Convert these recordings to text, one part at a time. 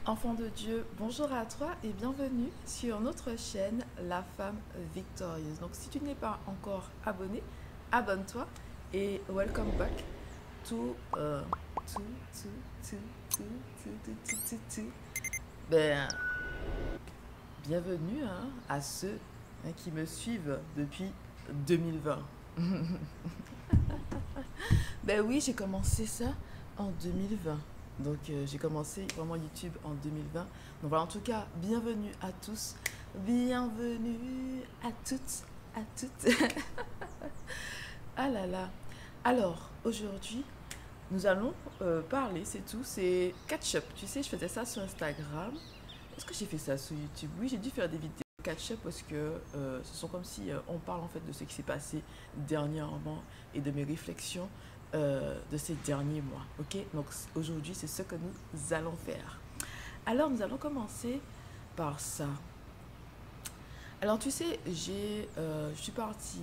Enfant de Dieu, bonjour à toi et bienvenue sur notre chaîne La Femme Victorieuse. Donc si tu n'es pas encore abonné, abonne-toi et welcome back to Ben, bienvenue à ceux qui me suivent depuis 2020. Ben oui, j'ai commencé ça en 2020. Donc j'ai commencé vraiment YouTube en 2020. Donc voilà, en tout cas, bienvenue à tous. Bienvenue à toutes, à toutes. Ah là là. Alors, aujourd'hui, nous allons parler, c'est tout, c'est catch-up. Tu sais, je faisais ça sur Instagram. Est-ce que j'ai fait ça sur YouTube? Oui, j'ai dû faire des vidéos catch-up parce que ce sont comme si on parle en fait de ce qui s'est passé dernièrement et de mes réflexions de ces derniers mois. Ok, donc aujourd'hui, c'est ce que nous allons faire. Alors, nous allons commencer par ça. Alors, tu sais, je suis partie,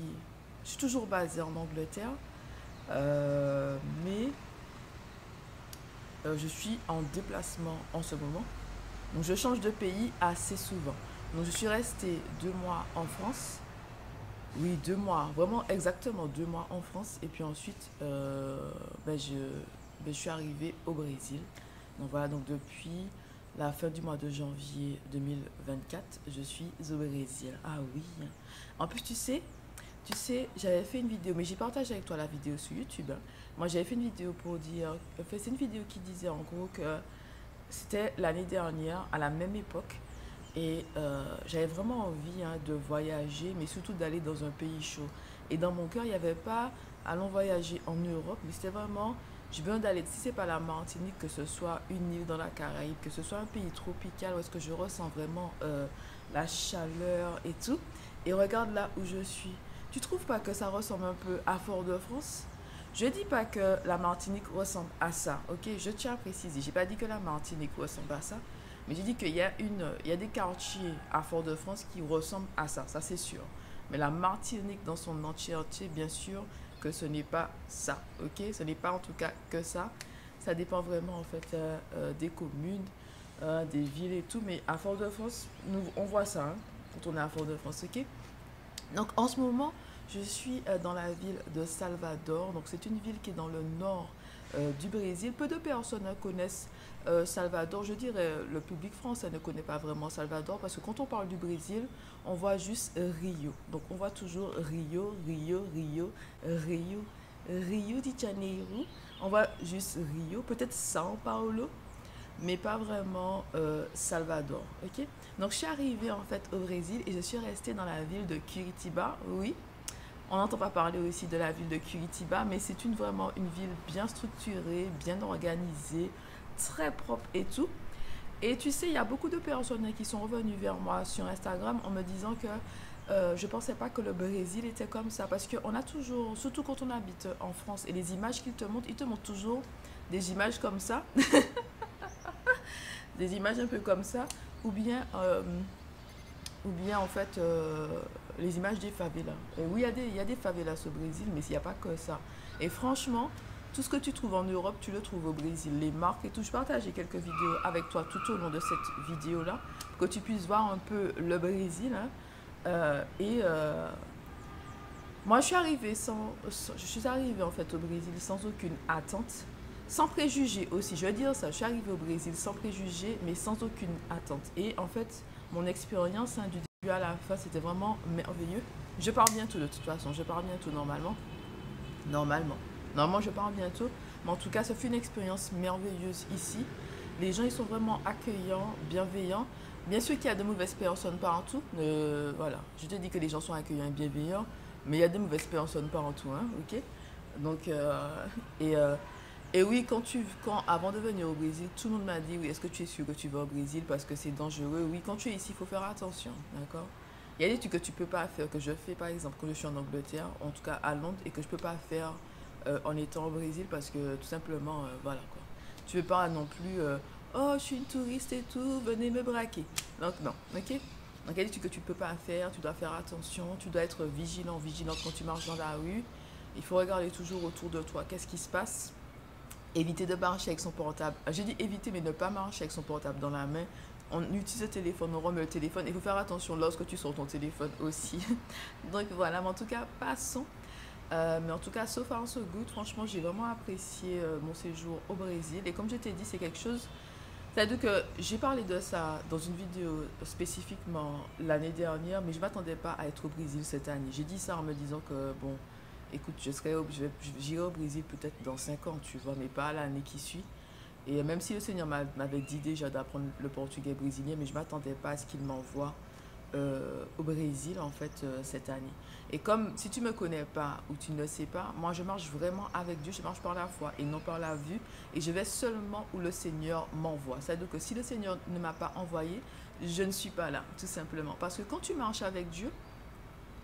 je suis toujours basée en Angleterre, mais je suis en déplacement en ce moment. Donc, je change de pays assez souvent. Donc, je suis restée 2 mois en France. Oui, 2 mois, vraiment exactement 2 mois en France. Et puis ensuite, je suis arrivée au Brésil. Donc voilà, donc depuis la fin du mois de janvier 2024, je suis au Brésil. Ah oui. En plus, j'avais fait une vidéo, mais j'ai partagé avec toi la vidéo sur YouTube. Moi, j'avais fait une vidéo pour dire, c'est une vidéo qui disait en gros que c'était l'année dernière, à la même époque. Et j'avais vraiment envie de voyager, mais surtout d'aller dans un pays chaud. Et dans mon cœur, il n'y avait pas allons voyager en Europe, mais c'était vraiment, j'ai besoin d'aller, si c'est pas la Martinique, que ce soit une île dans la Caraïbe, que ce soit un pays tropical où est-ce que je ressens vraiment la chaleur et tout. Et regarde là où je suis. Tu trouves pas que ça ressemble un peu à Fort-de-France? Je dis pas que la Martinique ressemble à ça, ok? Je tiens à préciser. J'ai pas dit que la Martinique ressemble à ça. Mais j'ai dit qu'il y a des quartiers à Fort-de-France qui ressemblent à ça c'est sûr. Mais la Martinique dans son entièreté, bien sûr que ce n'est pas ça, ok? Ce n'est pas en tout cas que ça. Ça dépend vraiment en fait des communes, des villes et tout. Mais à Fort-de-France, on voit ça quand on est à Fort-de-France, ok? Donc en ce moment, je suis dans la ville de Salvador. Donc c'est une ville qui est dans le nord du Brésil. Peu de personnes connaissent Salvador. Je dirais le public français ne connaît pas vraiment Salvador parce que quand on parle du Brésil, on voit juste Rio. Donc on voit toujours Rio, Rio, Rio, Rio, Rio de Janeiro. On voit juste Rio, peut-être São Paulo, mais pas vraiment Salvador, ok? Donc je suis arrivée en fait au Brésil et je suis restée dans la ville de Curitiba, oui. On n'entend pas parler aussi de la ville de Curitiba, mais c'est vraiment une ville bien structurée, bien organisée, très propre et tout. Et tu sais, il y a beaucoup de personnes qui sont revenues vers moi sur Instagram en me disant que je ne pensais pas que le Brésil était comme ça. Parce qu'on a toujours, surtout quand on habite en France, et les images qu'ils te montrent, ils te montrent toujours des images comme ça. Des images un peu comme ça. Ou bien en fait les images des favelas. Et oui, il y a des favelas au Brésil, mais il n'y a pas que ça. Et franchement, tout ce que tu trouves en Europe, tu le trouves au Brésil. Les marques et tout. Je partageais quelques vidéos avec toi tout au long de cette vidéo-là, pour que tu puisses voir un peu le Brésil. Moi, je suis arrivée en fait au Brésil sans aucune attente. Sans préjugés aussi, je veux dire ça, je suis arrivée au Brésil sans préjugés, mais sans aucune attente. Et en fait, mon expérience du début à la fin, c'était vraiment merveilleux. Je pars bientôt de toute façon, je pars bientôt normalement. Normalement, je pars bientôt. Mais en tout cas, ça fut une expérience merveilleuse ici. Les gens, ils sont vraiment accueillants, bienveillants. Bien sûr qu'il y a de mauvaises personnes partout. Voilà, je te dis que les gens sont accueillants et bienveillants, mais il y a de mauvaises personnes partout, ok? Donc, et oui, avant de venir au Brésil, tout le monde m'a dit, oui, est-ce que tu es sûr que tu vas au Brésil parce que c'est dangereux? Oui, quand tu es ici, il faut faire attention, d'accord? Il y a des trucs que tu ne peux pas faire, que je fais par exemple quand je suis en Angleterre, en tout cas à Londres, et que je ne peux pas faire en étant au Brésil parce que tout simplement, voilà quoi. Tu veux pas non plus, oh, je suis une touriste et tout, venez me braquer. Donc, non, ok? Donc, il y a des trucs que tu ne peux pas faire, tu dois faire attention, tu dois être vigilant, vigilante quand tu marches dans la rue. Il faut regarder toujours autour de toi, qu'est-ce qui se passe. Éviter de marcher avec son portable. J'ai dit éviter, mais ne pas marcher avec son portable dans la main. On utilise le téléphone, on remet le téléphone. Il faut faire attention lorsque tu sors ton téléphone aussi. Donc voilà, mais en tout cas, passons. Mais en tout cas, so far so good. Franchement, j'ai vraiment apprécié mon séjour au Brésil. Et comme je t'ai dit, c'est quelque chose. C'est-à-dire que j'ai parlé de ça dans une vidéo spécifiquement l'année dernière, mais je ne m'attendais pas à être au Brésil cette année. J'ai dit ça en me disant que, bon, écoute, j'irai au Brésil peut-être dans 5 ans, tu vois, mais pas l'année qui suit. Et même si le Seigneur m'avait dit déjà d'apprendre le portugais brésilien, mais je ne m'attendais pas à ce qu'il m'envoie au Brésil, en fait, cette année. Et comme si tu ne me connais pas ou tu ne le sais pas, moi, je marche vraiment avec Dieu, je marche par la foi et non par la vue. Et je vais seulement où le Seigneur m'envoie. C'est-à-dire que si le Seigneur ne m'a pas envoyé, je ne suis pas là, tout simplement. Parce que quand tu marches avec Dieu,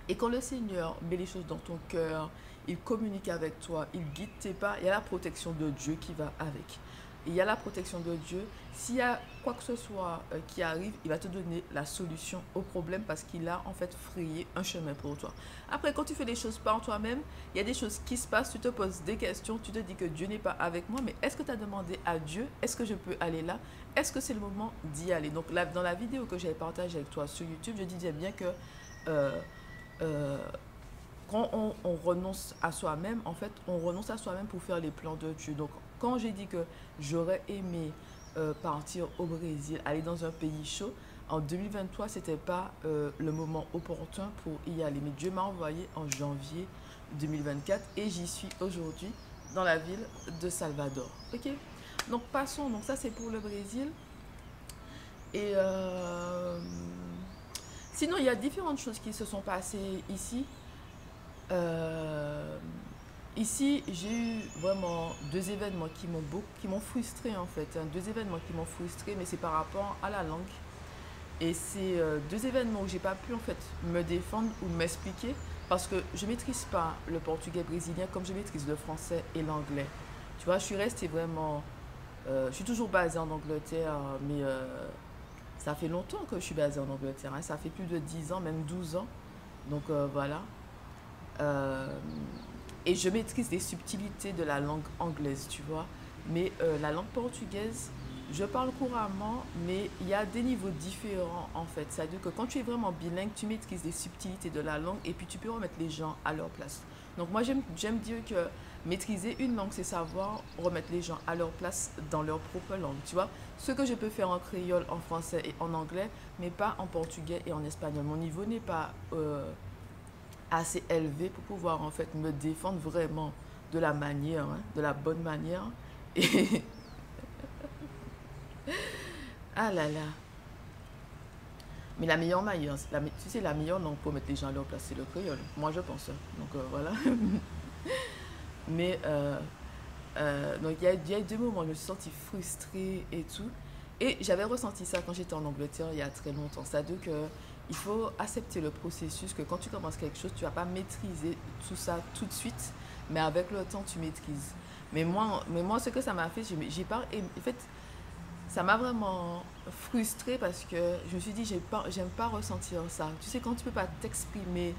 et quand le Seigneur met les choses dans ton cœur, il communique avec toi, il guide tes pas, il y a la protection de Dieu qui va avec. Il y a la protection de Dieu. S'il y a quoi que ce soit qui arrive, il va te donner la solution au problème parce qu'il a en fait frayé un chemin pour toi. Après, quand tu fais les choses par toi-même, il y a des choses qui se passent, tu te poses des questions, tu te dis que Dieu n'est pas avec moi, mais est-ce que tu as demandé à Dieu, est-ce que je peux aller là? Est-ce que c'est le moment d'y aller? Donc là, dans la vidéo que j'avais partagée avec toi sur YouTube, je disais bien que euh, euh, quand on renonce à soi-même, en fait, on renonce à soi-même pour faire les plans de Dieu. Donc, quand j'ai dit que j'aurais aimé partir au Brésil, aller dans un pays chaud, en 2023, ce n'était pas le moment opportun pour y aller. Mais Dieu m'a envoyé en janvier 2024 et j'y suis aujourd'hui dans la ville de Salvador. Ok? Donc, passons. Donc, ça, c'est pour le Brésil. Et sinon, il y a différentes choses qui se sont passées ici. Euh, Ici, j'ai eu vraiment deux événements qui m'ont frustré en fait. Hein. Deux événements qui m'ont frustré, mais c'est par rapport à la langue. Et c'est deux événements où j'ai pas pu en fait me défendre ou m'expliquer parce que je maîtrise pas le portugais brésilien comme je maîtrise le français et l'anglais. Tu vois, je suis restée vraiment, je suis toujours basée en Angleterre, mais ça fait longtemps que je suis basée en Angleterre. Hein. Ça fait plus de 10 ans, même 12 ans. Donc voilà. Euh, et je maîtrise les subtilités de la langue anglaise, tu vois. Mais la langue portugaise, je parle couramment, mais il y a des niveaux différents en fait. C'est-à-dire que quand tu es vraiment bilingue, tu maîtrises les subtilités de la langue et puis tu peux remettre les gens à leur place. Donc moi, j'aime dire que maîtriser une langue, c'est savoir remettre les gens à leur place dans leur propre langue, tu vois. Ce que je peux faire en créole, en français et en anglais, mais pas en portugais et en espagnol. Mon niveau n'est pas assez élevé pour pouvoir en fait me défendre vraiment de la manière, hein, de la bonne manière. Et ah là là. Mais la meilleure manière, tu sais, la meilleure langue pour mettre les gens à leur place, c'est le créole. Moi, je pense. Hein. Donc voilà. Mais donc il y a eu deux moments où je me suis sentie frustrée et tout. Et j'avais ressenti ça quand j'étais en Angleterre il y a très longtemps. C'est-à-dire que il faut accepter le processus, que quand tu commences quelque chose, tu ne vas pas maîtriser tout ça tout de suite, mais avec le temps, tu maîtrises. Mais moi ce que ça m'a fait, j'ai pas, en fait, ça m'a vraiment frustrée parce que je me suis dit, j'aime pas ressentir ça. Tu sais, quand tu peux pas t'exprimer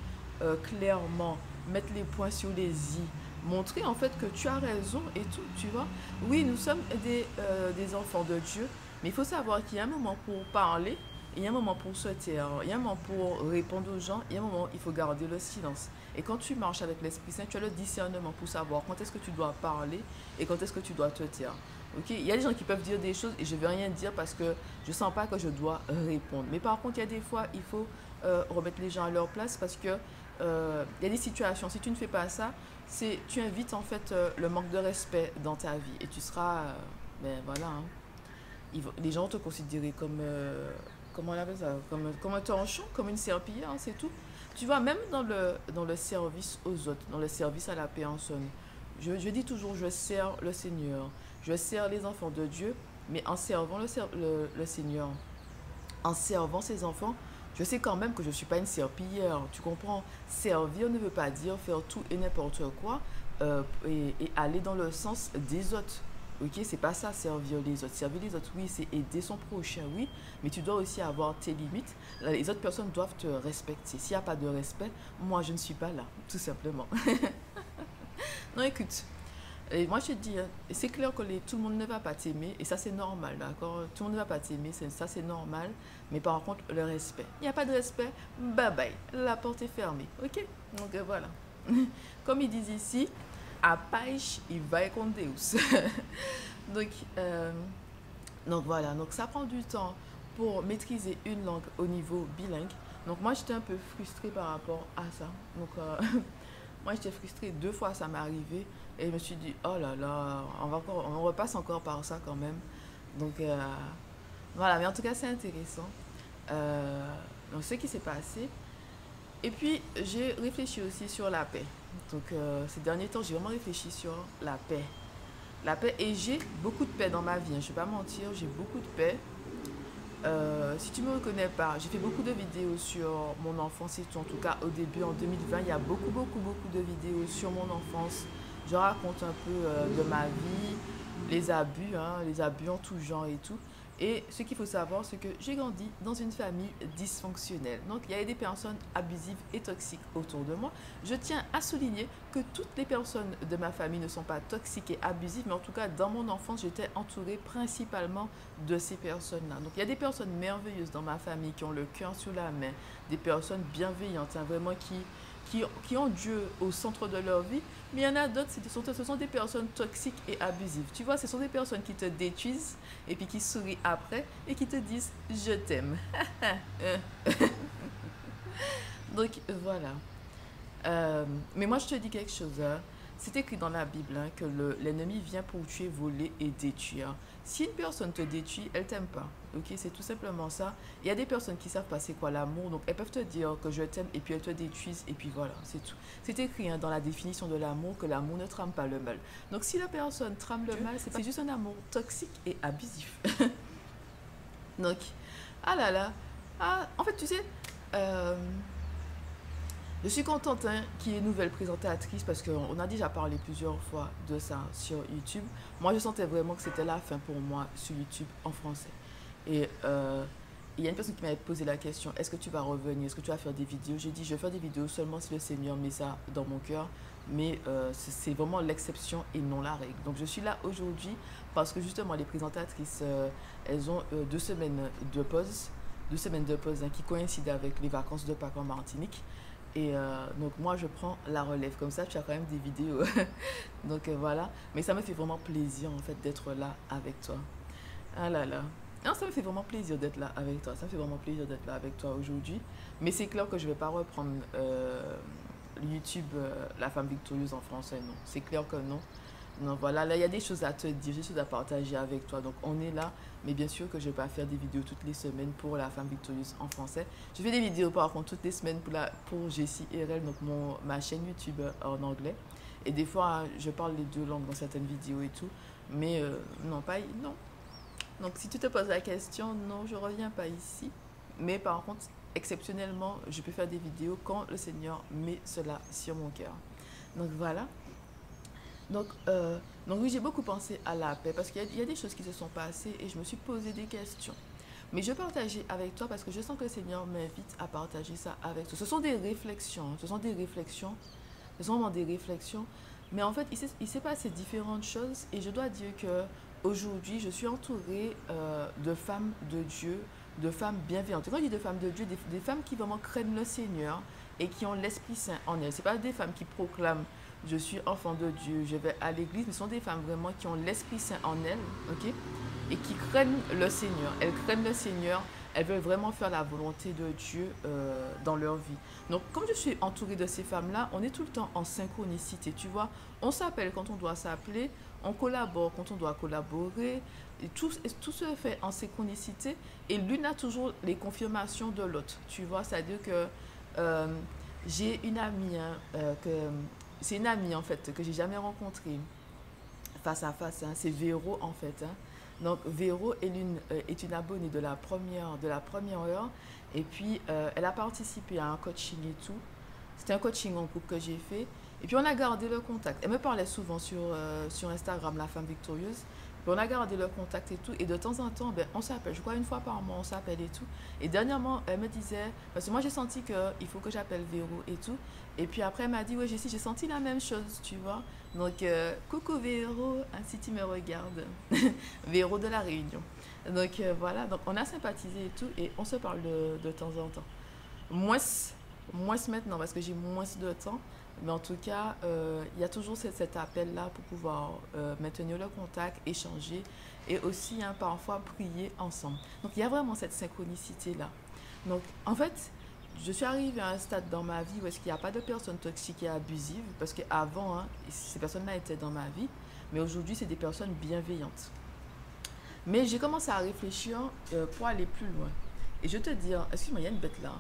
clairement, mettre les points sur les i, montrer en fait que tu as raison et tout, tu vois. Oui, nous sommes des enfants de Dieu, mais il faut savoir qu'il y a un moment pour parler, il y a un moment pour se taire, il y a un moment pour répondre aux gens, il y a un moment où il faut garder le silence. Et quand tu marches avec l'Esprit Saint, tu as le discernement pour savoir quand est-ce que tu dois parler et quand est-ce que tu dois te taire. Ok, il y a des gens qui peuvent dire des choses et je ne vais rien dire parce que je ne sens pas que je dois répondre. Mais par contre, il y a des fois, il faut remettre les gens à leur place parce que il y a des situations, si tu ne fais pas ça, tu invites en fait le manque de respect dans ta vie et tu seras, ben voilà, hein, les gens vont te considérer comme, comment on appelle ça, comme un torchon, comme une serpillière, hein, c'est tout. Tu vois, même dans le service aux autres, dans le service à la personne, je dis toujours, je sers le Seigneur, je sers les enfants de Dieu, mais en servant le Seigneur, en servant ses enfants, je sais quand même que je ne suis pas une serpillière. Tu comprends? Servir ne veut pas dire faire tout et n'importe quoi et aller dans le sens des autres. Ok, c'est pas ça, servir les autres. Servir les autres, oui, c'est aider son prochain, oui, mais tu dois aussi avoir tes limites. Les autres personnes doivent te respecter. S'il n'y a pas de respect, moi, je ne suis pas là, tout simplement. Non, écoute, et moi, je te dis, hein, c'est clair que tout le monde ne va pas t'aimer, et ça, c'est normal, d'accord? Tout le monde ne va pas t'aimer, ça, c'est normal, mais par contre, le respect. Il n'y a pas de respect, bye bye, la porte est fermée, ok? Donc, voilà. Comme ils disent ici, a paz e vai com Deus. donc, euh, donc voilà, donc ça prend du temps pour maîtriser une langue au niveau bilingue. Donc moi j'étais un peu frustrée par rapport à ça. Donc moi j'étais frustrée 2 fois, ça m'est arrivé et je me suis dit oh là là, on repasse encore par ça quand même. Donc voilà, mais en tout cas c'est intéressant. Donc ce qui s'est passé. Et puis j'ai réfléchi aussi sur la paix. Donc ces derniers temps j'ai vraiment réfléchi sur la paix. La paix, et j'ai beaucoup de paix dans ma vie, hein, je ne vais pas mentir, j'ai beaucoup de paix. Si tu ne me reconnais pas, j'ai fait beaucoup de vidéos sur mon enfance et tout. En tout cas, au début, en 2020, il y a beaucoup de vidéos sur mon enfance. Je raconte un peu de ma vie, les abus en tout genre et tout. Et ce qu'il faut savoir, c'est que j'ai grandi dans une famille dysfonctionnelle. Donc, il y avait des personnes abusives et toxiques autour de moi. Je tiens à souligner que toutes les personnes de ma famille ne sont pas toxiques et abusives, mais en tout cas, dans mon enfance, j'étais entourée principalement de ces personnes-là. Donc, il y a des personnes merveilleuses dans ma famille qui ont le cœur sur la main, des personnes bienveillantes, hein, vraiment qui ont Dieu au centre de leur vie, mais il y en a d'autres, ce sont des personnes toxiques et abusives. Tu vois, ce sont des personnes qui te détruisent et puis qui sourient après et qui te disent je t'aime. Donc voilà. Mais moi je te dis quelque chose, hein. C'est écrit dans la Bible, hein, que l'ennemi vient pour tuer, voler et détruire. Si une personne te détruit, elle t'aime pas. Ok, c'est tout simplement ça. Il y a des personnes qui savent pas c'est quoi l'amour, donc elles peuvent te dire que je t'aime et puis elles te détruisent et puis voilà, c'est tout. C'est écrit, hein, dans la définition de l'amour que l'amour ne trame pas le mal. Donc si la personne trame le mal, c'est juste un amour toxique et abusif. Donc, ah là là, ah, en fait tu sais, je suis contente, hein, qu'il y ait une nouvelle présentatrice parce qu'on a déjà parlé plusieurs fois de ça sur YouTube. Moi, je sentais vraiment que c'était la fin pour moi sur YouTube en français. Et il y a une personne qui m'avait posé la question, est-ce que tu vas revenir, est-ce que tu vas faire des vidéos? J'ai dit, je vais faire des vidéos seulement si le Seigneur met ça dans mon cœur. Mais c'est vraiment l'exception et non la règle. Donc je suis là aujourd'hui parce que justement les présentatrices, elles ont 2 semaines de pause. 2 semaines de pause, hein, qui coïncident avec les vacances de Pâques en Martinique. Et donc moi je prends la relève, comme ça tu as quand même des vidéos. Donc voilà, mais ça me fait vraiment plaisir en fait d'être là avec toi. Ah là là. Non, ça me fait vraiment plaisir d'être là avec toi. Ça me fait vraiment plaisir d'être là avec toi aujourd'hui. Mais c'est clair que je ne vais pas reprendre YouTube, La Femme Victorieuse en français, non. C'est clair que non. Non, voilà, là, il y a des choses à te dire, des choses à partager avec toi. Donc, on est là. Mais bien sûr que je ne vais pas faire des vidéos toutes les semaines pour La Femme Victorieuse en français. Je fais des vidéos, par contre, toutes les semaines pour Jessie RL, donc ma chaîne YouTube en anglais. Et des fois, je parle les 2 langues dans certaines vidéos et tout. Mais non, pas... Non. Donc, si tu te poses la question, non, je ne reviens pas ici. Mais par contre, exceptionnellement, je peux faire des vidéos quand le Seigneur met cela sur mon cœur. Donc, voilà. Donc oui, j'ai beaucoup pensé à la paix parce qu'il y a des choses qui se sont passées et je me suis posé des questions. Mais je vais partager avec toi parce que je sens que le Seigneur m'invite à partager ça avec toi. Ce sont des réflexions, ce sont vraiment des réflexions. Mais en fait, il s'est passé différentes choses et je dois dire que aujourd'hui, je suis entourée de femmes de Dieu, de femmes bienveillantes. Quand je dis de femmes de Dieu, des femmes qui vraiment craignent le Seigneur et qui ont l'Esprit Saint en elles. Ce n'est pas des femmes qui proclament je suis enfant de Dieu, je vais à l'église, mais ce sont des femmes vraiment qui ont l'Esprit Saint en elles, ok, et qui craignent le Seigneur. Elles craignent le Seigneur, elles veulent vraiment faire la volonté de Dieu dans leur vie. Donc, comme je suis entourée de ces femmes-là, on est tout le temps en synchronicité, tu vois. On s'appelle quand on doit s'appeler, on collabore quand on doit collaborer, et tout se fait en synchronicité, et l'une a toujours les confirmations de l'autre, tu vois. C'est-à-dire que j'ai une amie, hein, c'est une amie en fait que j'ai jamais rencontrée face à face, hein. C'est Véro en fait, hein. Donc Véro est une abonnée de la première heure et puis elle a participé à un coaching et tout. C'était un coaching en groupe que j'ai fait et puis on a gardé le contact. Elle me parlait souvent sur Instagram, La Femme Victorieuse, on a gardé le contact et tout. Et de temps en temps, ben, on s'appelle. Je crois une fois par mois, on s'appelle et tout. Et dernièrement, elle me disait, parce que moi j'ai senti qu'il faut que j'appelle Véro et tout. Et puis après, elle m'a dit, ouais, Jessie, j'ai senti la même chose, tu vois. Donc, coucou Véro, ainsi tu me regardes. Véro de la Réunion. Donc voilà, donc on a sympathisé et tout. Et on se parle de temps en temps. Moins, moins maintenant, parce que j'ai moins de temps. Mais en tout cas, il y a toujours cet appel-là pour pouvoir maintenir le contact, échanger et aussi hein, parfois prier ensemble. Donc il y a vraiment cette synchronicité-là. Donc en fait, je suis arrivée à un stade dans ma vie où est-ce qu'il n'y a pas de personnes toxiques et abusives, parce qu'avant, hein, ces personnes-là étaient dans ma vie, mais aujourd'hui, c'est des personnes bienveillantes. Mais j'ai commencé à réfléchir pour aller plus loin. Et je te dis, excuse-moi, il y a une bête là.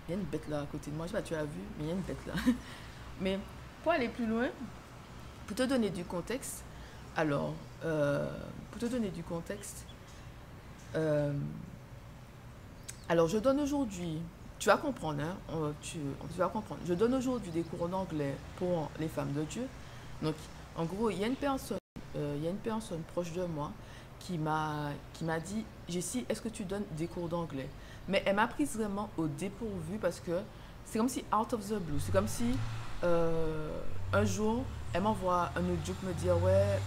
Il y a une bête là à côté de moi, je sais pas, tu as vu, mais il y a une bête là. Mais pour aller plus loin, pour te donner du contexte, alors, pour te donner du contexte, euh, alors je donne aujourd'hui, tu vas comprendre, hein, tu vas comprendre, je donne aujourd'hui des cours d'anglais pour les femmes de Dieu. Donc, en gros, il y a une personne proche de moi qui m'a dit, Jessie, est-ce que tu donnes des cours d'anglais? Mais elle m'a prise vraiment au dépourvu parce que c'est comme si out of the blue, c'est comme si euh, un jour, elle m'envoie un audio pour me dire, ouais,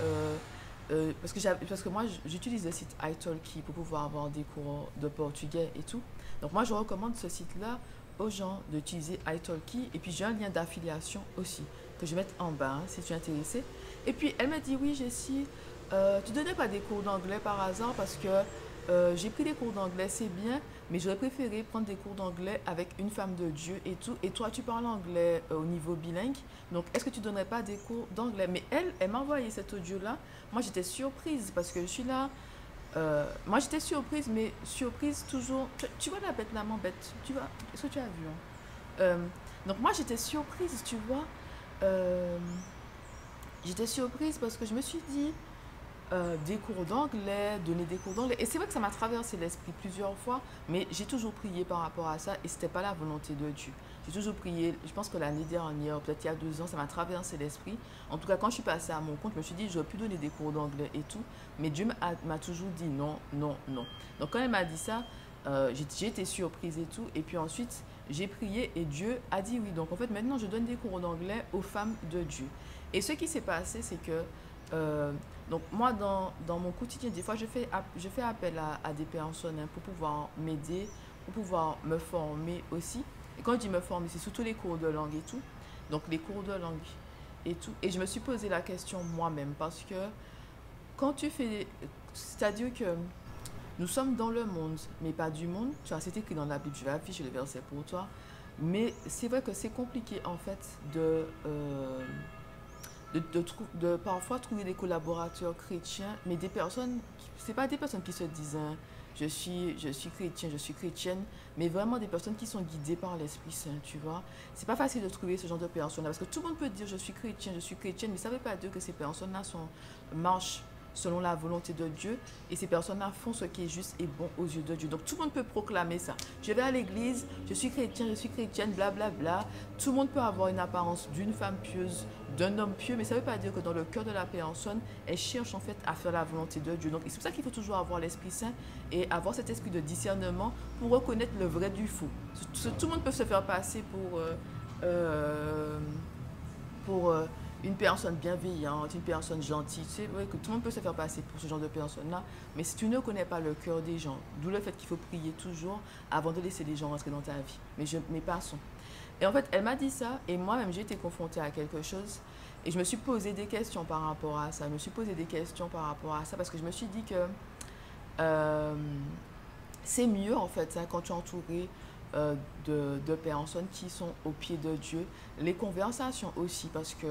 parce que moi, j'utilise le site italki pour pouvoir avoir des cours de portugais et tout. Donc moi, je recommande ce site-là aux gens d'utiliser italki. Et puis, j'ai un lien d'affiliation aussi que je vais mettre en bas hein, si tu es intéressé. Et puis, elle m'a dit, oui, Jessie, tu donnais pas des cours d'anglais par hasard parce que j'ai pris des cours d'anglais, c'est bien, mais j'aurais préféré prendre des cours d'anglais avec une femme de Dieu et tout. Et toi, tu parles anglais au niveau bilingue, donc est-ce que tu donnerais pas des cours d'anglais? Mais elle m'a envoyé cet audio-là. Moi, j'étais surprise parce que je suis là. Moi, j'étais surprise, mais surprise toujours. Tu vois la bête là, mon bête. Tu vois, est-ce que tu as vu hein? Donc moi, j'étais surprise, tu vois. Euh, J'étais surprise parce que je me suis dit, des cours d'anglais, donner des cours d'anglais. Et c'est vrai que ça m'a traversé l'esprit plusieurs fois, mais j'ai toujours prié par rapport à ça et c'était pas la volonté de Dieu. J'ai toujours prié, je pense que l'année dernière, peut-être il y a 2 ans, ça m'a traversé l'esprit. En tout cas, quand je suis passée à mon compte, je me suis dit, j'aurais pu donner des cours d'anglais et tout, mais Dieu m'a toujours dit non, non, non. Donc quand elle m'a dit ça, j'ai été surprise et tout, et puis ensuite, j'ai prié et Dieu a dit oui. Donc en fait, maintenant, je donne des cours d'anglais aux femmes de Dieu. Et ce qui s'est passé, c'est que euh, donc moi, dans mon quotidien, des fois, je fais appel à des personnes hein, pour pouvoir m'aider, pour pouvoir me former aussi. Et quand je dis me former, c'est surtout les cours de langue et tout. Donc les cours de langue et tout. Et je me suis posé la question moi-même parce que quand tu fais... C'est-à-dire que nous sommes dans le monde, mais pas du monde. Tu vois, c'est écrit dans la Bible, je vais afficher le verset pour toi. Mais c'est vrai que c'est compliqué en fait de parfois trouver des collaborateurs chrétiens, mais des personnes, c'est pas des personnes qui se disent hein, je suis chrétien, je suis chrétienne, mais vraiment des personnes qui sont guidées par l'Esprit Saint, tu vois. C'est pas facile de trouver ce genre de personnes parce que tout le monde peut dire je suis chrétien, je suis chrétienne, mais ça veut pas dire que ces personnes-là marchent selon la volonté de Dieu et ces personnes-là font ce qui est juste et bon aux yeux de Dieu. Donc tout le monde peut proclamer ça. Je vais à l'église, je suis chrétien, je suis chrétienne, blablabla. Bla, bla. Tout le monde peut avoir une apparence d'une femme pieuse, d'un homme pieux, mais ça ne veut pas dire que dans le cœur de la personne, elle cherche en fait à faire la volonté de Dieu. Donc c'est pour ça qu'il faut toujours avoir l'Esprit Saint et avoir cet esprit de discernement pour reconnaître le vrai du faux. Tout le monde peut se faire passer euh, pour une personne bienveillante, une personne gentille. C'est vrai que tout le monde peut se faire passer pour ce genre de personne-là, mais si tu ne connais pas le cœur des gens, d'où le fait qu'il faut prier toujours avant de laisser les gens rentrer dans ta vie. Mais passons. Et en fait, elle m'a dit ça, et moi-même, j'ai été confrontée à quelque chose, et je me suis posé des questions par rapport à ça. Je me suis posé des questions par rapport à ça, parce que je me suis dit que euh, c'est mieux, en fait, hein, quand tu es entouré de personnes qui sont au pied de Dieu. Les conversations aussi, parce que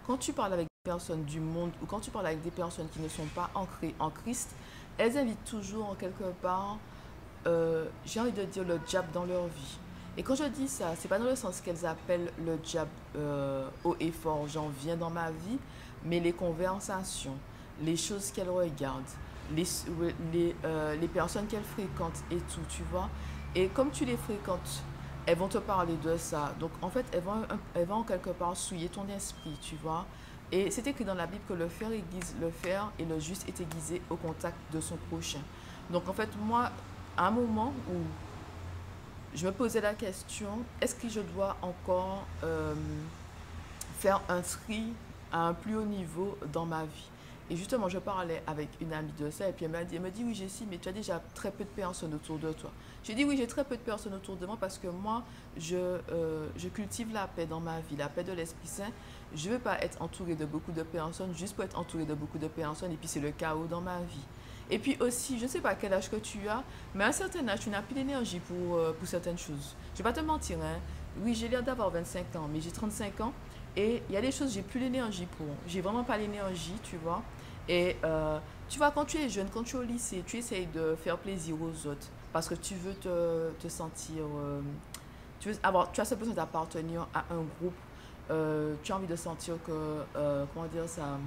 quand tu parles avec des personnes du monde ou quand tu parles avec des personnes qui ne sont pas ancrées en Christ, elles invitent toujours en quelque part, j'ai envie de dire, le diable dans leur vie. Et quand je dis ça, c'est pas dans le sens qu'elles appellent le diable haut et fort, genre viens dans ma vie, mais les conversations, les choses qu'elles regardent, les, les personnes qu'elles fréquentent et tout, tu vois. Et comme tu les fréquentes, elles vont te parler de ça. Donc en fait, elles vont quelque part souiller ton esprit, tu vois. Et c'est écrit dans la Bible que le fer aiguise le fer et le juste est aiguisé au contact de son prochain. Donc en fait, moi, à un moment où je me posais la question, est-ce que je dois encore faire un tri à un plus haut niveau dans ma vie? Et justement, je parlais avec une amie de ça, et puis elle me dit, oui, Jessie, mais tu as déjà très peu de personnes autour de toi. J'ai dit, oui, j'ai très peu de personnes autour de moi parce que moi, je cultive la paix dans ma vie, la paix de l'Esprit Saint. Je ne veux pas être entourée de beaucoup de personnes, juste pour être entourée de beaucoup de personnes, et puis c'est le chaos dans ma vie. Et puis aussi, je ne sais pas quel âge que tu as, mais à un certain âge, tu n'as plus d'énergie pour certaines choses. Je ne vais pas te mentir, hein. Oui, j'ai l'air d'avoir 25 ans, mais j'ai 35 ans. Et il y a des choses, j'ai plus l'énergie pour. J'ai vraiment pas l'énergie, tu vois. Et tu vois, quand tu es jeune, quand tu es au lycée, tu essayes de faire plaisir aux autres parce que tu veux te sentir. Tu as ce besoin d'appartenir à un groupe. Tu as envie de sentir que. Comment dire ça?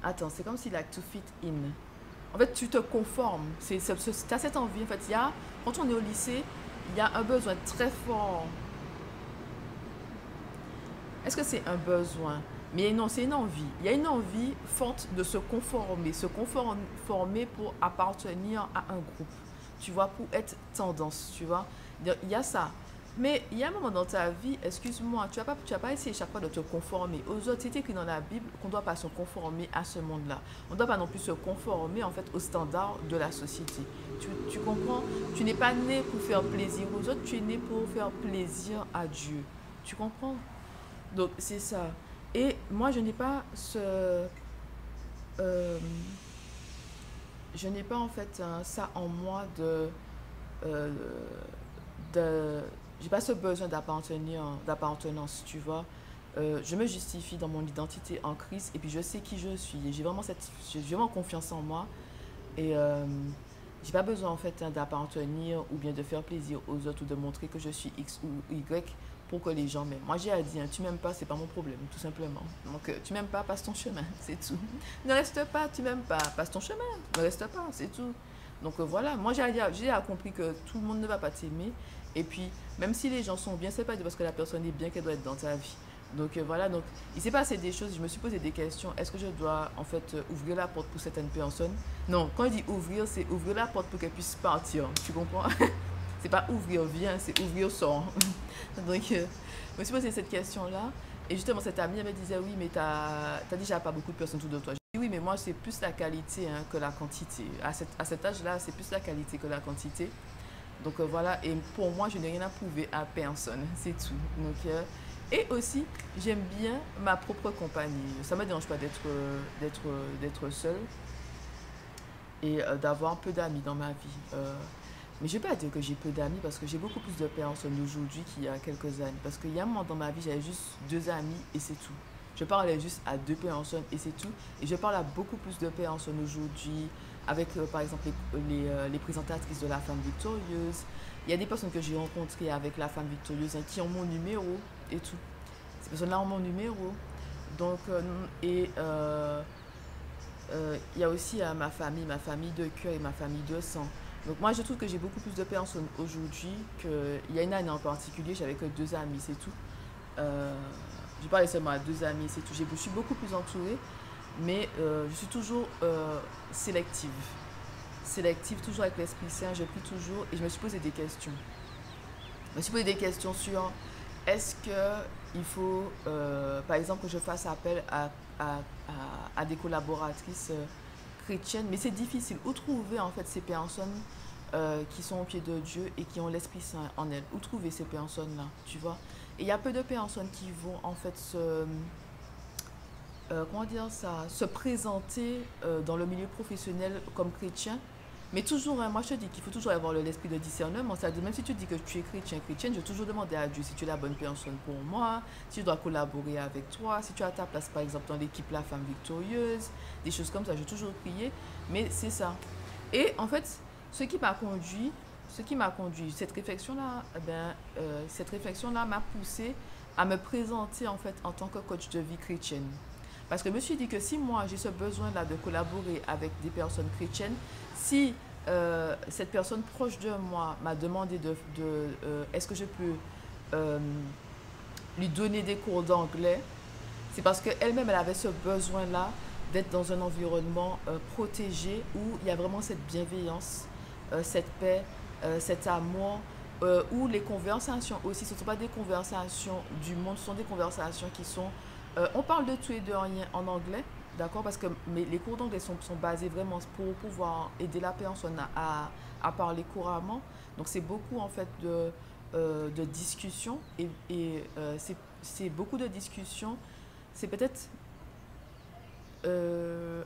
Attends, c'est comme si like to fit in. En fait, tu te conformes. Tu as cette envie. En fait, quand on est au lycée, il y a un besoin très fort. Est-ce que c'est un besoin? Mais non, c'est une envie. Il y a une envie forte de se conformer pour appartenir à un groupe, tu vois, pour être tendance, tu vois. Il y a ça. Mais il y a un moment dans ta vie, excuse-moi, tu vas pas essayé chaque fois de te conformer aux autres. C'est écrit dans la Bible qu'on ne doit pas se conformer à ce monde-là. On ne doit pas non plus se conformer en fait aux standards de la société. Tu comprends? Tu n'es pas né pour faire plaisir aux autres, tu es né pour faire plaisir à Dieu. Tu comprends? Donc, c'est ça. Et moi, euh, je n'ai pas en fait ça en moi euh, de, j'ai pas ce besoin d'appartenance, tu vois. Je me justifie dans mon identité en Christ et puis je sais qui je suis. Et j'ai vraiment confiance en moi et j'ai pas besoin en fait d'appartenir ou bien de faire plaisir aux autres ou de montrer que je suis X ou Y pour que les gens m'aiment. Moi j'ai à dire, tu m'aimes pas, c'est pas mon problème, tout simplement. Donc tu m'aimes pas, passe ton chemin, c'est tout. Ne reste pas, tu m'aimes pas, passe ton chemin, ne reste pas, c'est tout. Donc voilà, moi j'ai compris que tout le monde ne va pas t'aimer. Et puis, même si les gens sont bien, c'est pas parce que la personne est bien qu'elle doit être dans ta vie. Donc voilà, donc il s'est passé des choses, je me suis posé des questions. Est-ce que je dois en fait ouvrir la porte pour certaines personnes? Non, quand je dis ouvrir, c'est ouvrir la porte pour qu'elles puissent partir. Tu comprends? C'est pas ouvrir, viens, c'est ouvrir, sort. Donc je me suis posé cette question-là. Et justement, cette amie, elle me disait, oui, mais t'as déjà pas beaucoup de personnes autour de toi. Je dis, oui, mais moi, c'est plus la qualité hein, que la quantité. À cet âge-là, c'est plus la qualité que la quantité. Donc voilà, et pour moi, je n'ai rien à prouver à personne, c'est tout. Donc, et aussi, j'aime bien ma propre compagnie. Ça ne me dérange pas d'être seule et d'avoir peu d'amis dans ma vie. Mais je ne vais pas dire que j'ai peu d'amis parce que j'ai beaucoup plus de personnes aujourd'hui qu'il y a quelques années. Parce qu'il y a un moment dans ma vie, j'avais juste 2 amis et c'est tout. Je parlais juste à 2 personnes et c'est tout. Et je parle à beaucoup plus de personnes aujourd'hui avec, par exemple, les présentatrices de La Femme Victorieuse. Il y a des personnes que j'ai rencontrées avec La Femme Victorieuse hein, qui ont mon numéro et tout. Ces personnes-là ont mon numéro. Donc, il y a aussi ma famille de cœur et ma famille de sang. Donc moi, je trouve que j'ai beaucoup plus de personnes aujourd'hui qu'il y a une année en particulier, j'avais que 2 amis, c'est tout. Euh, je parlais seulement à 2 amis, c'est tout. Je suis beaucoup plus entourée, mais je suis toujours sélective. Sélective, toujours avec l'Esprit Saint, je prie toujours et je me suis posé des questions. Je me suis posé des questions sur est-ce qu'il faut, par exemple, que je fasse appel à des collaboratrices chrétiennes, mais c'est difficile. Où trouver en fait ces personnes qui sont au pied de Dieu et qui ont l'Esprit Saint en elles? Où trouver ces personnes-là, tu vois? Et il y a peu de personnes qui vont en fait comment dire ça, se présenter dans le milieu professionnel comme chrétien. Mais toujours, hein, moi je te dis qu'il faut toujours avoir l'esprit de discernement. C'est-à-dire, même si tu dis que tu es chrétien, chrétienne, je vais toujours demander à Dieu si tu es la bonne personne pour moi, si je dois collaborer avec toi, si tu as ta place par exemple dans l'équipe La Femme Victorieuse, des choses comme ça, je vais toujours prier. Mais c'est ça. Et en fait, ce qui m'a conduit, cette réflexion-là, cette réflexion-là m'a poussé à me présenter en fait en tant que coach de vie chrétienne. Parce que je me suis dit que si moi j'ai ce besoin-là de collaborer avec des personnes chrétiennes, si cette personne proche de moi m'a demandé est-ce que je peux lui donner des cours d'anglais, c'est parce qu'elle-même, elle avait ce besoin-là d'être dans un environnement protégé où il y a vraiment cette bienveillance, cette paix, cet amour, où les conversations aussi, ce ne sont pas des conversations du monde, ce sont des conversations qui sont... on parle de tout et de rien en anglais, d'accord? Parce que les cours d'anglais sont basés vraiment pour pouvoir aider la personne à parler couramment. Donc c'est beaucoup en fait de discussions c'est beaucoup de discussions. C'est peut-être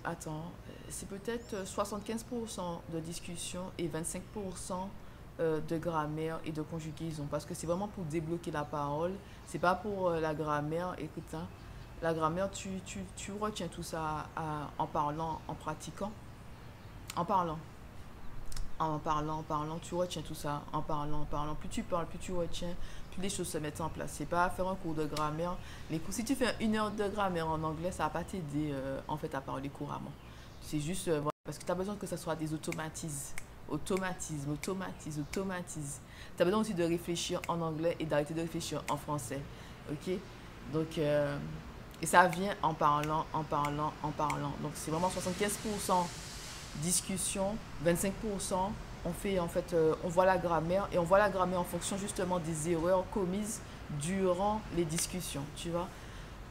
attends, c'est peut-être 75% de discussion et 25% de grammaire et de conjugaison. Parce que c'est vraiment pour débloquer la parole. C'est pas pour la grammaire. Écoute, hein, la grammaire, tu retiens tout ça en parlant, en pratiquant, en parlant. En parlant, tu retiens tout ça, en parlant, en parlant. Plus tu parles, plus tu retiens, plus les choses se mettent en place. C'est pas faire un cours de grammaire. Si tu fais 1 heure de grammaire en anglais, ça va pas t'aider en fait à parler couramment. C'est juste voilà, parce que tu as besoin que ce soit des automatismes. Automatise. Tu as besoin aussi de réfléchir en anglais et d'arrêter de réfléchir en français. Ok? Donc, et ça vient en parlant, en parlant, en parlant. Donc, c'est vraiment 75% discussion, 25%, on fait en fait, on voit la grammaire et on voit la grammaire en fonction justement des erreurs commises durant les discussions, tu vois.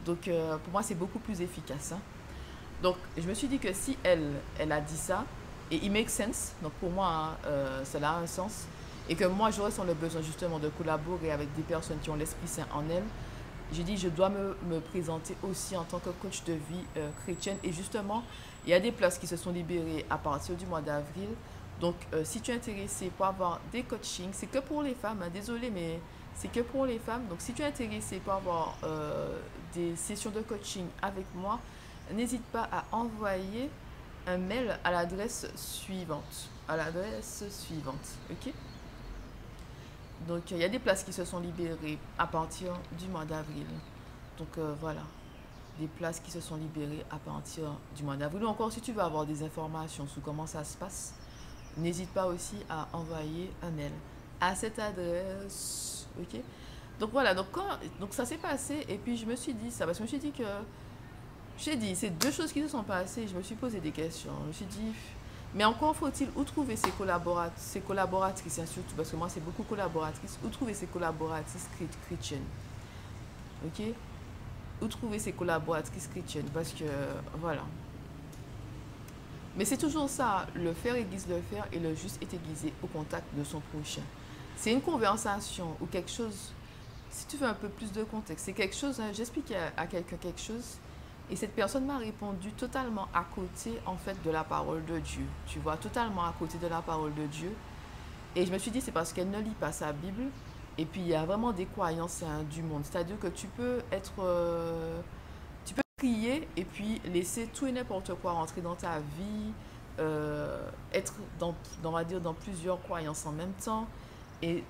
Donc pour moi c'est beaucoup plus efficace. Hein. Donc je me suis dit que si elle a dit ça, et it makes sense, donc pour moi hein, cela a un sens, et que moi je ressens le besoin justement de collaborer avec des personnes qui ont l'Esprit Saint en elles, j'ai dit je dois me présenter aussi en tant que coach de vie chrétienne. Et justement, il y a des places qui se sont libérées à partir du mois d'avril. Donc, si tu es intéressé pour avoir des coachings, c'est que pour les femmes, hein, désolé, mais c'est que pour les femmes. Donc, si tu es intéressé pour avoir des sessions de coaching avec moi, n'hésite pas à envoyer un mail à l'adresse suivante. À l'adresse suivante, ok? Donc, il y a des places qui se sont libérées à partir du mois d'avril. Donc, voilà, des places qui se sont libérées à partir du mois d'avril. Ou encore, si tu veux avoir des informations sur comment ça se passe, n'hésite pas aussi à envoyer un mail à cette adresse. Ok? Donc, voilà, donc ça s'est passé. Et puis, je me suis dit ça, parce que je me suis dit que... J'ai dit, c'est deux choses qui se sont passées. Je me suis posé des questions. Je me suis dit... Mais encore faut-il où trouver ces collaboratrices, hein, surtout, parce que moi c'est beaucoup collaboratrices, où trouver ces collaboratrices chrétiennes, ok? Où trouver ces collaboratrices chrétiennes, parce que, voilà. Mais c'est toujours ça, le faire aiguise le faire et le juste est aiguisé au contact de son prochain. C'est une conversation ou quelque chose, si tu veux un peu plus de contexte, c'est quelque chose, hein, j'explique à quelqu'un quelque chose, et cette personne m'a répondu totalement à côté, en fait, de la parole de Dieu. Tu vois, totalement à côté de la parole de Dieu. Et je me suis dit, c'est parce qu'elle ne lit pas sa Bible. Et puis, il y a vraiment des croyances hein, du monde. C'est-à-dire que tu peux être... tu peux prier et puis laisser tout et n'importe quoi rentrer dans ta vie. Être on va dire, dans plusieurs croyances en même temps. Et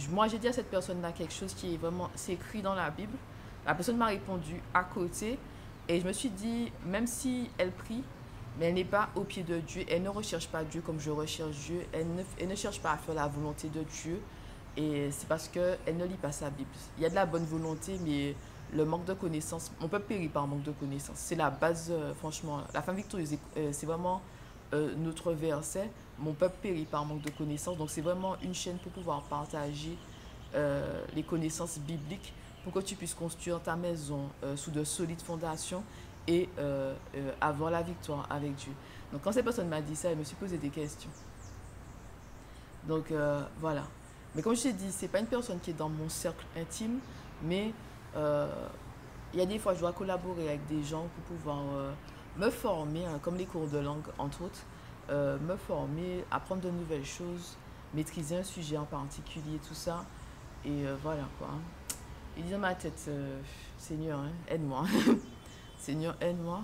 moi, j'ai dit à cette personne-là quelque chose qui est vraiment... C'est écrit dans la Bible. La personne m'a répondu à côté. Et je me suis dit, même si elle prie, mais elle n'est pas au pied de Dieu, elle ne recherche pas Dieu comme je recherche Dieu, elle ne cherche pas à faire la volonté de Dieu, et c'est parce qu'elle ne lit pas sa Bible. Il y a de la bonne volonté, mais le manque de connaissances, on peut périr par manque de connaissances. C'est la base, franchement. La femme victorieuse, c'est vraiment notre verset. Mon peuple périt par manque de connaissances. Donc c'est vraiment une chaîne pour pouvoir partager les connaissances bibliques pour que tu puisses construire ta maison sous de solides fondations et avoir la victoire avec Dieu. Donc quand cette personne m'a dit ça, elle me suis posé des questions. Donc voilà. Mais comme je t'ai dit, c'est pas une personne qui est dans mon cercle intime, mais il y a des fois je dois collaborer avec des gens pour pouvoir me former, hein, comme les cours de langue entre autres, me former, apprendre de nouvelles choses, maîtriser un sujet en particulier, tout ça. Et voilà quoi. Il dit dans ma tête, Seigneur, hein, aide-moi. Seigneur, aide-moi.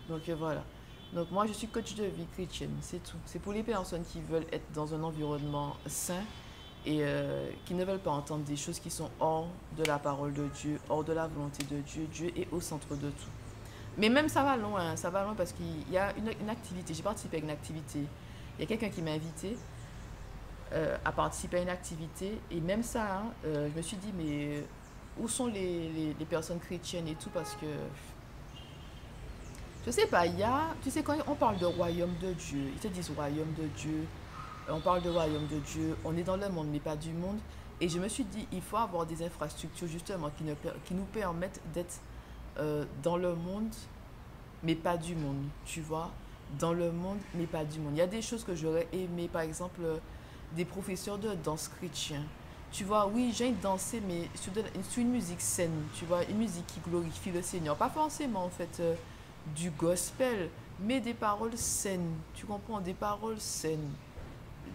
Donc voilà. Donc moi, je suis coach de vie chrétienne, c'est tout. C'est pour les personnes qui veulent être dans un environnement sain et qui ne veulent pas entendre des choses qui sont hors de la parole de Dieu, hors de la volonté de Dieu. Dieu est au centre de tout. Mais même ça va loin parce qu'il y a une activité. J'ai participé à une activité. Il y a quelqu'un qui m'a invité à participer à une activité. Et même ça, hein, je me suis dit, mais où sont les personnes chrétiennes et tout, parce que Je sais pas, il y a, tu sais, quand on parle de royaume de Dieu, ils te disent royaume de Dieu, on parle de royaume de Dieu, on est dans le monde, mais pas du monde. Et je me suis dit, il faut avoir des infrastructures justement qui nous permettent d'être dans le monde, mais pas du monde, tu vois. Dans le monde, mais pas du monde. Il y a des choses que j'aurais aimé, par exemple, des professeurs de danse chrétien. Tu vois, oui, j'ai dansé, mais sur une musique saine, tu vois, une musique qui glorifie le Seigneur. Pas forcément, en fait, du gospel, mais des paroles saines. Tu comprends? Des paroles saines.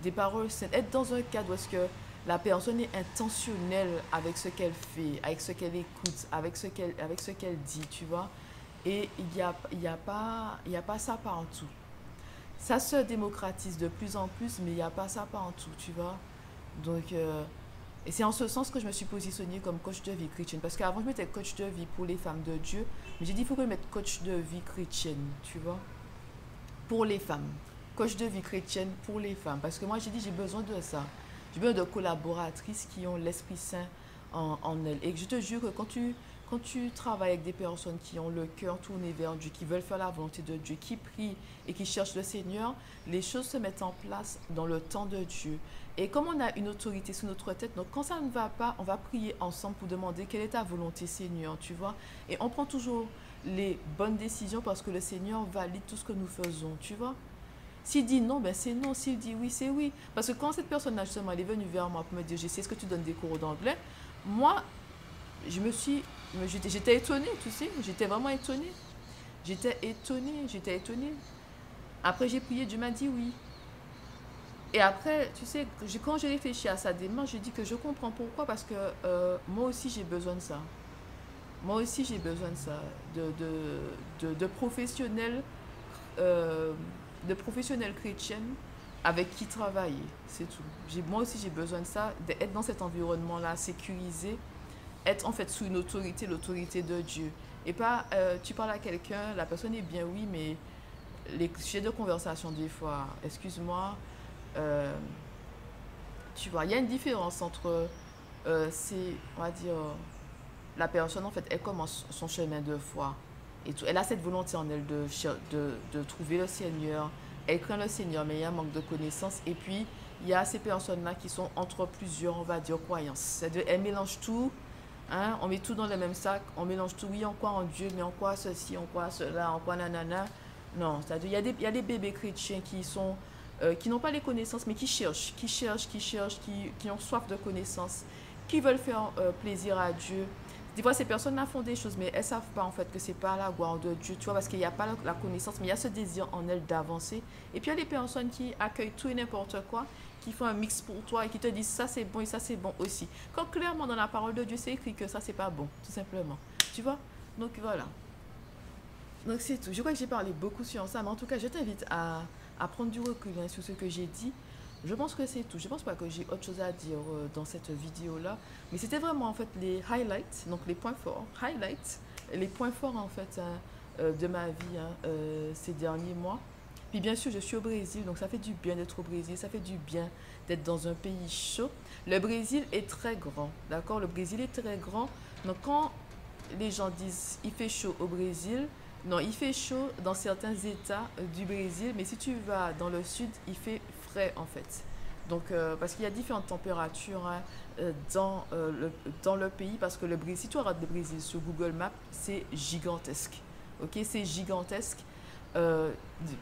Des paroles saines. Être dans un cadre où est-ce que la personne est intentionnelle avec ce qu'elle fait, avec ce qu'elle écoute, avec ce qu'elle dit, tu vois. Et il y a pas ça partout. Ça se démocratise de plus en plus, mais il n'y a pas ça partout, tu vois. Donc, et c'est en ce sens que je me suis positionnée comme coach de vie chrétienne. Parce qu'avant, je mettais coach de vie pour les femmes de Dieu. Mais j'ai dit, il faut que je mette coach de vie chrétienne, tu vois, pour les femmes. Coach de vie chrétienne pour les femmes. Parce que moi, j'ai dit, j'ai besoin de ça. J'ai besoin de collaboratrices qui ont l'Esprit Saint en elles. Et je te jure que quand tu travailles avec des personnes qui ont le cœur tourné vers Dieu, qui veulent faire la volonté de Dieu, qui prient et qui cherchent le Seigneur, les choses se mettent en place dans le temps de Dieu. Et comme on a une autorité sous notre tête, donc quand ça ne va pas, on va prier ensemble pour demander quelle est ta volonté, Seigneur, tu vois. Et on prend toujours les bonnes décisions parce que le Seigneur valide tout ce que nous faisons, tu vois. S'il dit non, ben c'est non. S'il dit oui, c'est oui. Parce que quand cette personne-là, justement, elle est venue vers moi pour me dire, je sais, est-ce que tu donnes des cours d'anglais? Moi, je me suis, j'étais étonnée, tu sais. J'étais vraiment étonnée. J'étais étonnée. Après, j'ai prié, Dieu m'a dit oui. Et après, tu sais, quand j'ai réfléchi à sa démarche, j'ai dit que je comprends pourquoi. Parce que moi aussi, j'ai besoin de ça. Moi aussi, j'ai besoin de ça. De professionnels euh, de professionnels chrétiennes avec qui travailler, c'est tout. Moi aussi, j'ai besoin de ça, d'être dans cet environnement-là, sécurisé, être en fait sous une autorité, l'autorité de Dieu. Et pas, tu parles à quelqu'un, la personne est bien, oui, mais les sujets de conversation, des fois, excuse-moi, euh, tu vois, il y a une différence entre, on va dire, la personne, en fait, elle commence son chemin de foi. Et tout. Elle a cette volonté en elle de trouver le Seigneur. Elle craint le Seigneur, mais il y a un manque de connaissances. Et puis, il y a ces personnes-là qui sont entre plusieurs, on va dire, croyances. C'est-à-dire, elles mélangent tout. Hein, on met tout dans le même sac. On mélange tout. Oui, on croit en Dieu, mais on croit ceci, on croit cela, on croit nanana. Non, c'est-à-dire, il y a des bébés chrétiens qui n'ont pas les connaissances, mais qui ont soif de connaissances, qui veulent faire plaisir à Dieu. Des fois, ces personnes-là font des choses, mais elles ne savent pas en fait que c'est pas la gloire de Dieu, tu vois, parce qu'il n'y a pas la connaissance, mais il y a ce désir en elles d'avancer. Et puis, il y a des personnes qui accueillent tout et n'importe quoi, qui font un mix pour toi et qui te disent ça c'est bon et ça c'est bon aussi. Quand clairement dans la parole de Dieu, c'est écrit que ça c'est pas bon, tout simplement. Tu vois. Donc voilà. Donc c'est tout. Je crois que j'ai parlé beaucoup sur ça, mais en tout cas, je t'invite à prendre du recul hein, sur ce que j'ai dit. Je pense que c'est tout. Je pense pas que j'ai autre chose à dire dans cette vidéo-là. Mais c'était vraiment en fait les highlights, donc les points forts. Highlights, les points forts en fait hein, de ma vie hein, ces derniers mois. Puis bien sûr, je suis au Brésil, donc ça fait du bien d'être au Brésil. Ça fait du bien d'être dans un pays chaud. Le Brésil est très grand, d'accord? Le Brésil est très grand. Donc quand les gens disent il fait chaud au Brésil, non, il fait chaud dans certains états du Brésil, mais si tu vas dans le sud, il fait frais en fait. Donc, parce qu'il y a différentes températures hein, dans le pays, parce que le Brésil, si tu regardes le Brésil sur Google Maps, c'est gigantesque. Ok, c'est gigantesque. Euh,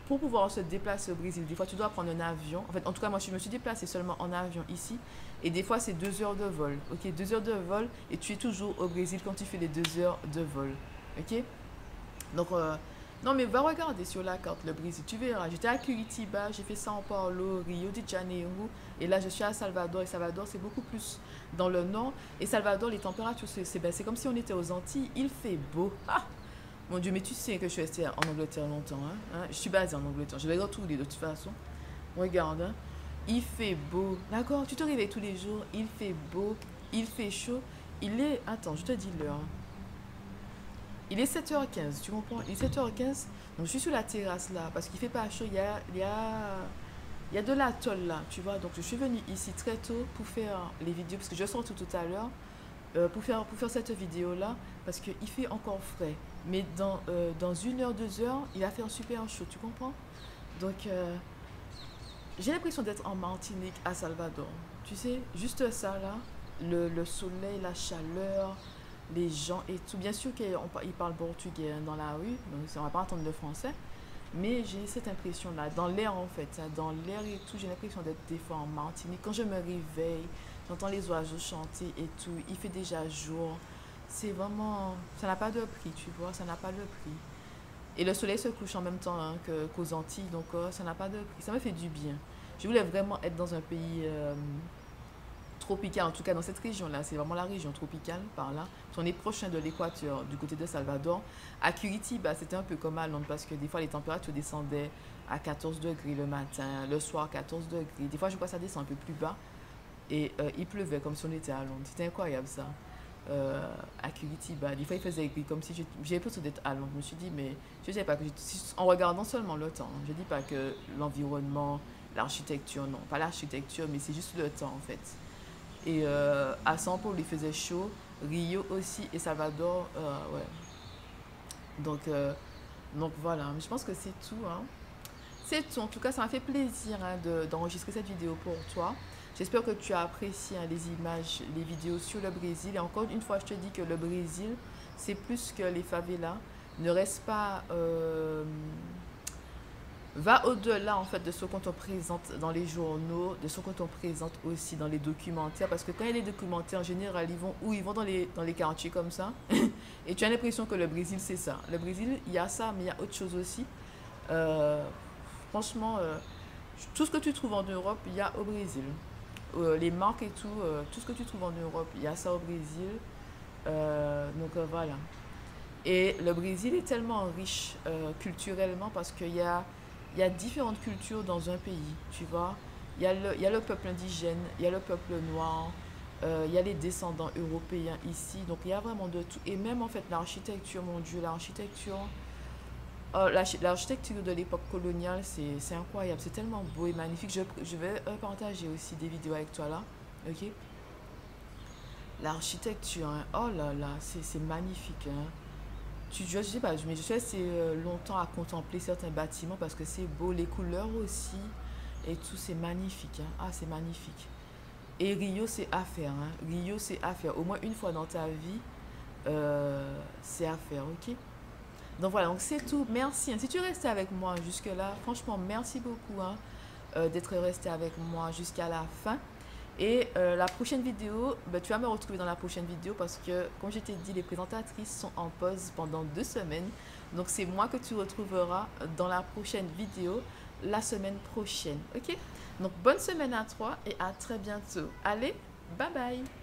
pour pouvoir se déplacer au Brésil, des fois tu dois prendre un avion. En fait, en tout cas, moi je me suis déplacée seulement en avion ici. Et des fois c'est 2 heures de vol. Ok, 2 heures de vol et tu es toujours au Brésil quand tu fais les 2 heures de vol. Ok, donc, non, mais va regarder sur la carte le Brésil, tu verras. J'étais à Curitiba, j'ai fait São Paulo, Rio de Janeiro, et là je suis à Salvador. Et Salvador, c'est beaucoup plus dans le nord. Et Salvador, les températures, c'est comme si on était aux Antilles. Il fait beau. Ah, mon Dieu, mais tu sais que je suis restée en Angleterre longtemps. Hein. Je suis basée en Angleterre. Je vais retourner de toute façon. Regarde, hein. Il fait beau. D'accord, tu te réveilles tous les jours. Il fait beau. Il fait chaud. Il est. Attends, je te dis l'heure. Il est 7h15, tu comprends? Il est 7h15. Donc je suis sur la terrasse là, parce qu'il fait pas chaud. Il y a de l'atoll là, tu vois. Donc je suis venue ici très tôt pour faire les vidéos, parce que je sors tout à l'heure. pour faire cette vidéo-là, parce qu'il fait encore frais. Mais dans 1 heure, 2 heures, il va faire super chaud, tu comprends? Donc, j'ai l'impression d'être en Martinique, à Salvador. Tu sais, juste ça là, le soleil, la chaleur, les gens et tout. Bien sûr qu'ils parlent portugais dans la rue, donc on va pas entendre le français. Mais j'ai cette impression-là, dans l'air en fait, hein, dans l'air et tout, j'ai l'impression d'être des fois en Martinique. Quand je me réveille, j'entends les oiseaux chanter et tout, il fait déjà jour. C'est vraiment, ça n'a pas de prix, tu vois, ça n'a pas de prix. Et le soleil se couche en même temps hein, qu'aux Antilles, donc ça n'a pas de prix. Ça me fait du bien. Je voulais vraiment être dans un pays tropical, en tout cas dans cette région-là. C'est vraiment la région tropicale par là. On est prochain de l'équateur, du côté de Salvador. À Curitiba, c'était un peu comme à Londres parce que des fois les températures descendaient à 14 degrés le matin, le soir 14 degrés. Des fois, je crois que ça descend un peu plus bas. Et il pleuvait comme si on était à Londres. C'était incroyable ça. À Curitiba, des fois il faisait gris comme si j'avais l'impression d'être à Londres. Je me suis dit, mais je ne sais pas que en regardant seulement le temps, je ne dis pas que l'environnement, l'architecture, non, pas l'architecture, mais c'est juste le temps en fait. Et à São Paulo, il faisait chaud, Rio aussi et Salvador, ouais. Donc, donc voilà, mais je pense que c'est tout. Hein. C'est tout. En tout cas, ça m'a fait plaisir hein, d'enregistrer cette vidéo pour toi. J'espère que tu as apprécié hein, les images, les vidéos sur le Brésil. Et encore une fois, je te dis que le Brésil, c'est plus que les favelas. Ne reste pas... va au-delà en fait de ce qu'on te présente dans les journaux, de ce qu'on te présente aussi dans les documentaires. Parce que quand il y a des documentaires, en général, ils vont où? Ils vont dans les quartiers comme ça. Et tu as l'impression que le Brésil, c'est ça. Le Brésil, il y a ça, mais il y a autre chose aussi. Euh, franchement, tout ce que tu trouves en Europe, il y a au Brésil. Les marques et tout, tout ce que tu trouves en Europe, il y a ça au Brésil. Voilà. Et le Brésil est tellement riche culturellement parce il y a différentes cultures dans un pays, tu vois. Il y a le peuple indigène, il y a le peuple noir, il y a les descendants européens ici. Donc il y a vraiment de tout. Et même en fait l'architecture, mon Dieu, l'architecture. L'architecture de l'époque coloniale, c'est incroyable, c'est tellement beau et magnifique. Je vais partager aussi des vidéos avec toi là, ok? L'architecture, hein, oh là là, c'est magnifique. Hein. Je sais pas, mais je suis assez longtemps à contempler certains bâtiments parce que c'est beau, les couleurs aussi et tout, c'est magnifique. Hein. Ah, c'est magnifique. Et Rio, c'est à faire. Hein. Rio, c'est à faire. Au moins une fois dans ta vie, c'est à faire, ok? Donc voilà, donc c'est tout. Merci. Hein. Si tu es resté avec moi jusque-là, franchement, merci beaucoup hein, d'être resté avec moi jusqu'à la fin. Et la prochaine vidéo, bah, tu vas me retrouver dans la prochaine vidéo parce que, comme je t'ai dit, les présentatrices sont en pause pendant 2 semaines. Donc c'est moi que tu retrouveras dans la prochaine vidéo la semaine prochaine. Ok? Donc bonne semaine à toi et à très bientôt. Allez, bye bye!